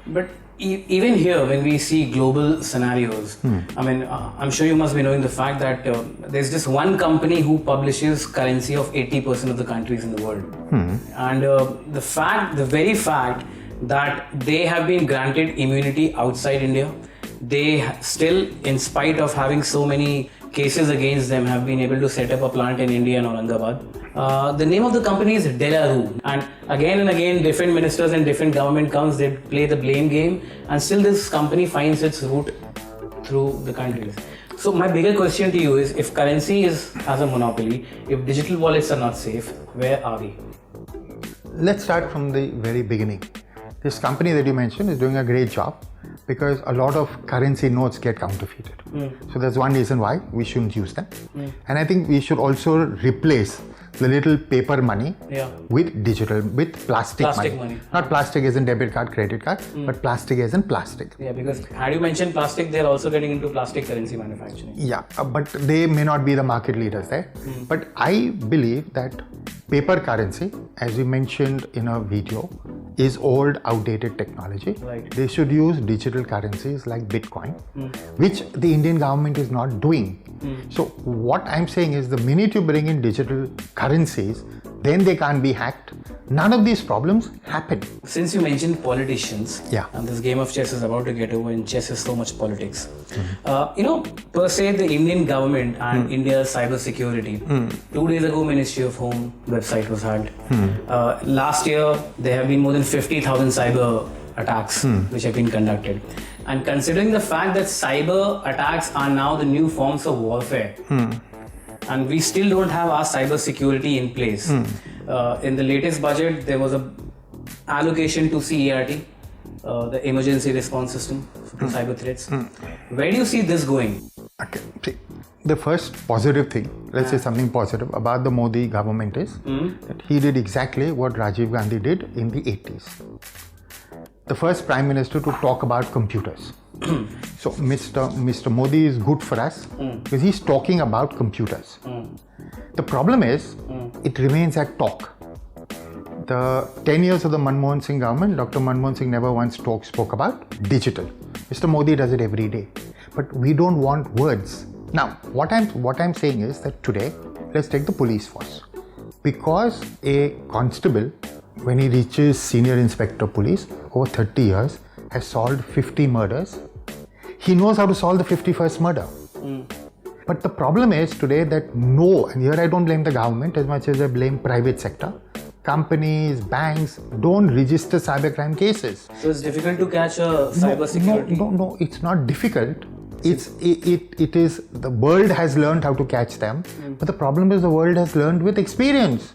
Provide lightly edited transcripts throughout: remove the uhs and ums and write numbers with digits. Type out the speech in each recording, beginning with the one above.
But even here, when we see global scenarios, I mean, I'm sure you must be knowing the fact that there's just one company who publishes currency of 80% of the countries in the world. And the very fact that they have been granted immunity outside India, they still, in spite of having so many cases against them, have been able to set up a plant in India and Aurangabad. The name of the company is Delaru, and again different ministers and different government comes, they play the blame game, and still this company finds its route through the countries. So my bigger question to you is, if currency has a monopoly, if digital wallets are not safe, where are we? Let's start from the very beginning. This company that you mentioned is doing a great job because a lot of currency notes get counterfeited. So that's one reason why we shouldn't use them. And I think we should also replace the little paper money with digital, with plastic money. Not plastic as in debit card, credit card, but plastic as in plastic. Yeah, because had you mentioned plastic, they're also getting into plastic currency manufacturing. Yeah, but they may not be the market leaders there. But I believe that paper currency, as we mentioned in a video, is old, outdated technology. Right. They should use digital currencies like Bitcoin, which the Indian government is not doing. So what I'm saying is, the minute you bring in digital currencies, then they can't be hacked. None of these problems happen. Since you mentioned politicians, and this game of chess is about to get over, and chess is so much politics. Per se, the Indian government and India's cyber security. 2 days ago, Ministry of Home website was hacked. Last year, there have been more than 50,000 cyber attacks which have been conducted. And considering the fact that cyber attacks are now the new forms of warfare, and we still don't have our cyber security in place. In the latest budget, there was a allocation to CERT, the emergency response system to cyber threats. Where do you see this going? Okay. See, the first positive thing, let's say something positive about the Modi government is that he did exactly what Rajiv Gandhi did in the 80s. The first Prime Minister to talk about computers. So Mr. Modi is good for us because he's talking about computers. The problem is, it remains at talk. The 10 years of the Manmohan Singh government, Dr. Manmohan Singh never once spoke about digital. Mr. Modi does it every day. But we don't want words. Now, what I'm saying is that today, let's take the police force. Because a constable, when he reaches senior inspector police, over 30 years, has solved 50 murders, he knows how to solve the 51st murder. But the problem is today that and here I don't blame the government as much as I blame private sector. Companies, banks don't register cybercrime cases. So it's difficult to catch a cyber security? No, it's not difficult. It is, the world has learned how to catch them, but the problem is the world has learned with experience.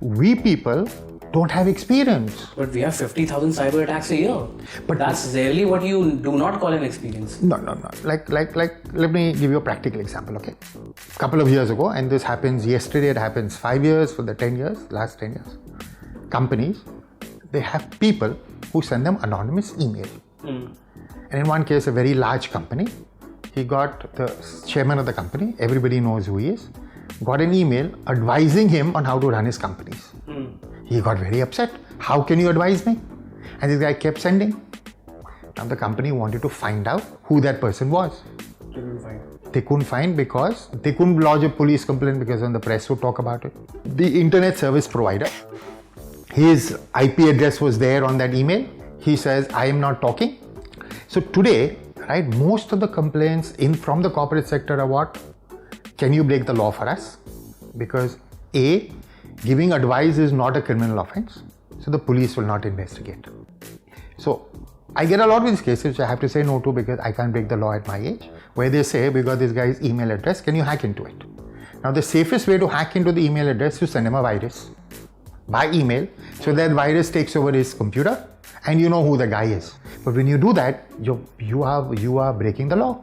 We people don't have experience. But we have 50,000 cyber attacks a year. But that's rarely what you do not call an experience. No. Like, let me give you a practical example, okay? A couple of years ago, and this happens yesterday, it happens 5 years, for the 10 years, last 10 years. Companies, they have people who send them anonymous email. And in one case, a very large company, he got the chairman of the company, everybody knows who he is, got an email advising him on how to run his companies. He got very upset. How can you advise me? And this guy kept sending. Now the company wanted to find out who that person was. They couldn't find because they couldn't lodge a police complaint because then the press would talk about it. The internet service provider, his IP address was there on that email. He says, I am not talking. So today, right, most of the complaints from the corporate sector are what? Can you break the law for us? Because A, giving advice is not a criminal offense, so the police will not investigate. So I get a lot of these cases which I have to say no to because I can't break the law at my age, where they say, we got this guy's email address, can you hack into it? Now the safest way to hack into the email address is to send him a virus by email, so that virus takes over his computer and you know who the guy is. But when you do that, you are breaking the law.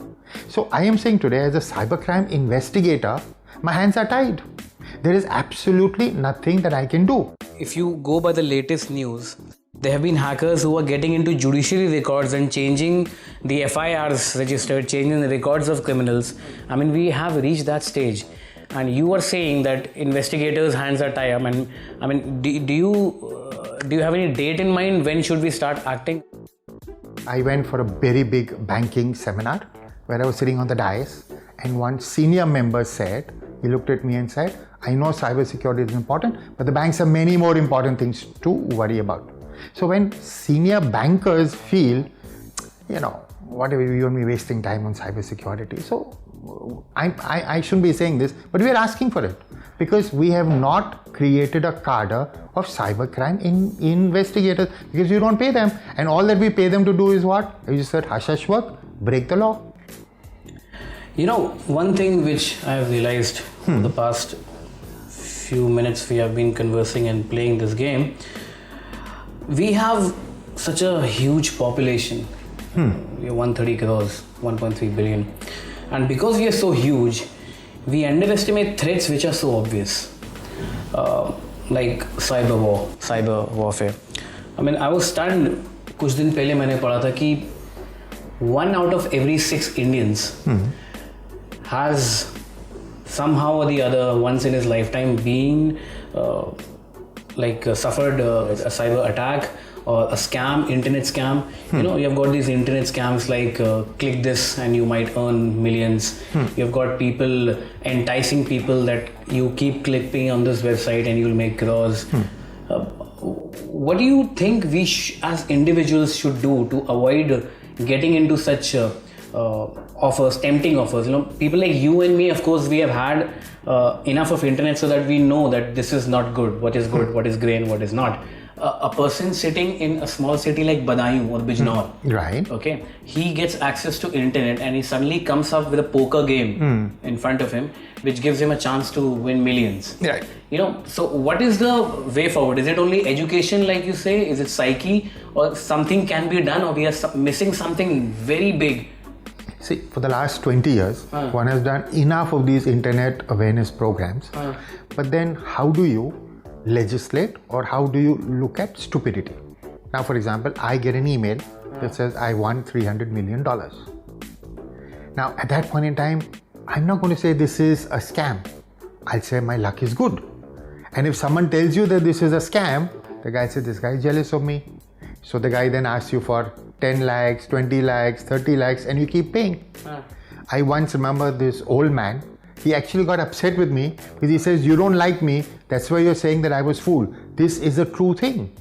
So I am saying today, as a cybercrime investigator, my hands are tied. There is absolutely nothing that I can do. If you go by the latest news, there have been hackers who are getting into judiciary records and changing the FIRs registered, changing the records of criminals. I mean, we have reached that stage. And you are saying that investigators' hands are tied. Do you have any date in mind when should we start acting? I went for a very big banking seminar where I was sitting on the dais, and one senior member said, he looked at me and said, I know cybersecurity is important, but the banks have many more important things to worry about. So when senior bankers feel, whatever, you and me wasting time on cybersecurity. So I shouldn't be saying this, but we are asking for it because we have not created a cadre of cybercrime investigators because you don't pay them. And all that we pay them to do is what? You just said, hush work, break the law. One thing which I have realized the past few minutes we have been conversing and playing this game, we have such a huge population. We are 130 crores, 1.3 billion. And because we are so huge, we underestimate threats which are so obvious. Like cyber warfare. I was stunned, कुछ दिन पहले मैंने पढ़ा था कि 1 out of every 6 Indians has somehow or the other once in his lifetime been suffered a cyber attack or a scam, internet scam. You've got these internet scams like click this and you might earn millions. You've got people enticing people that you keep clicking on this website and you'll make crores. What do you think we as individuals should do to avoid getting into such offers, tempting offers? People like you and me, of course, we have had enough of internet so that we know that this is not good, what is good, what is grey and what is not. A person sitting in a small city like Badaयूं or Bijnor, right? Okay, he gets access to internet and he suddenly comes up with a poker game in front of him, which gives him a chance to win millions. Right. So what is the way forward? Is it only education, like you say? Is it psyche, or something can be done, or we are missing something very big? See, for the last 20 years, one has done enough of these internet awareness programs. But then how do you legislate, or how do you look at stupidity? Now, for example, I get an email that says I won $300 million. Now, at that point in time, I'm not going to say this is a scam. I'll say my luck is good. And if someone tells you that this is a scam, the guy says, this guy is jealous of me. So the guy then asks you for 10 lakhs, 20 lakhs, 30 lakhs, and you keep paying. I once remember this old man. He actually got upset with me because he says, you don't like me, that's why you're saying that I was fooled. This is a true thing.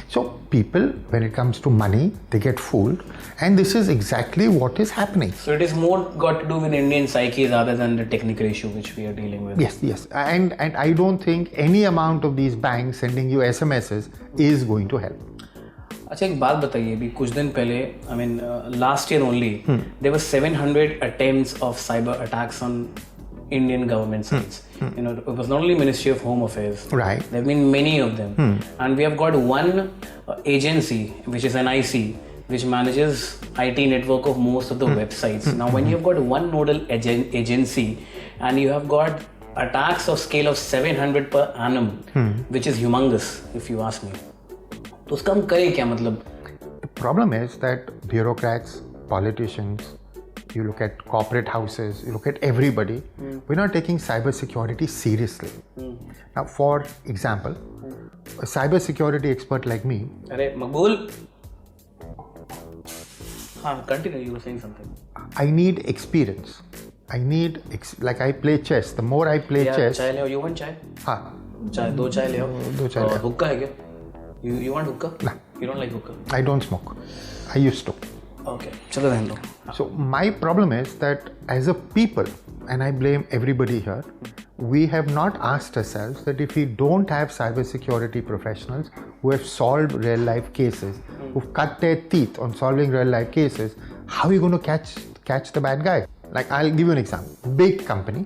So people, when it comes to money, they get fooled, and this is exactly what is happening. So it is more got to do with Indian psyche rather than the technical issue which we are dealing with. Yes. And I don't think any amount of these banks sending you SMSs is going to help. अच्छा, एक बात बताइए, अभी कुछ दिन पहले, last year only, there were 700 attempts of cyber attacks on Indian government sites. It was not only Ministry of Home Affairs. Right. There have been many of them. And we have got one agency, which is NIC, which manages IT network of most of the websites. Now, when you have got one nodal agency and you have got attacks of scale of 700 per annum, which is humongous, if you ask me. तो उसका हम करें क्या मतलब? The problem is that bureaucrats, politicians, you look at corporate houses, you look at everybody, we're not taking cybersecurity seriously. Now, for example, a cybersecurity expert like me. अरे मकबूल, हाँ, continue. You were saying something. I need experience. I need like I play chess. The more I play chess. चाय ले आओ. You want चाय? हाँ. चाय, 2 चाय ले आओ. 2 चाय ले आओ. हुक्का है क्या? You want hookah? No. You don't like hookah? I don't smoke. I used to. Okay. चलो रहने दो. So my problem is that as a people, and I blame everybody here, we have not asked ourselves that if we don't have cybersecurity professionals who have solved real life cases, who've cut their teeth on solving real life cases, how are you going to catch the bad guy? Like, I'll give you an example. Big company,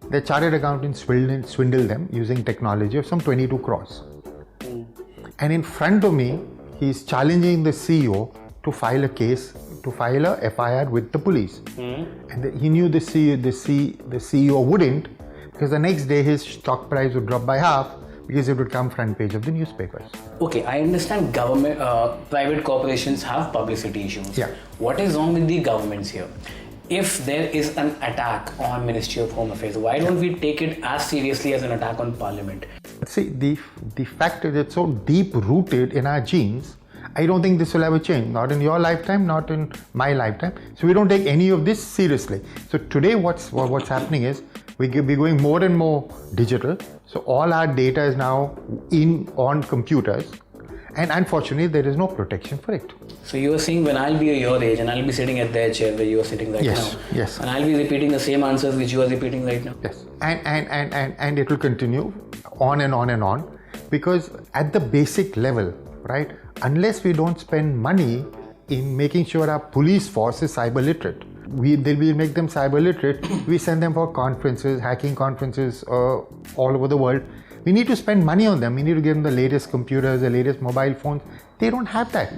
their chartered accountant swindled them using technology of some 22 crores. And in front of me, he's challenging the CEO to file a case, to file a FIR with the police. And he knew the CEO wouldn't, because the next day his stock price would drop by half because it would come front page of the newspapers. Okay, I understand government, private corporations have publicity issues. Yeah. What is wrong with the governments here? If there is an attack on Ministry of Home Affairs, why don't we take it as seriously as an attack on Parliament? See, the fact is it's so deep rooted in our genes. I don't think this will ever change, not in your lifetime, not in my lifetime. So we don't take any of this seriously. So today what's happening is we're going more and more digital. So all our data is now on computers, and unfortunately there is no protection for it. So you were saying when I'll be your age and I'll be sitting at their chair where you are sitting right now. Yes. And I'll be repeating the same answers which you are repeating right now. Yes. And it will continue on and on and on, because at the basic level, right, unless we don't spend money in making sure our police force is cyber literate, we make them cyber literate. We send them for conferences, hacking conferences all over the world. We need to spend money on them. We need to give them the latest computers, the latest mobile phones. They don't have that.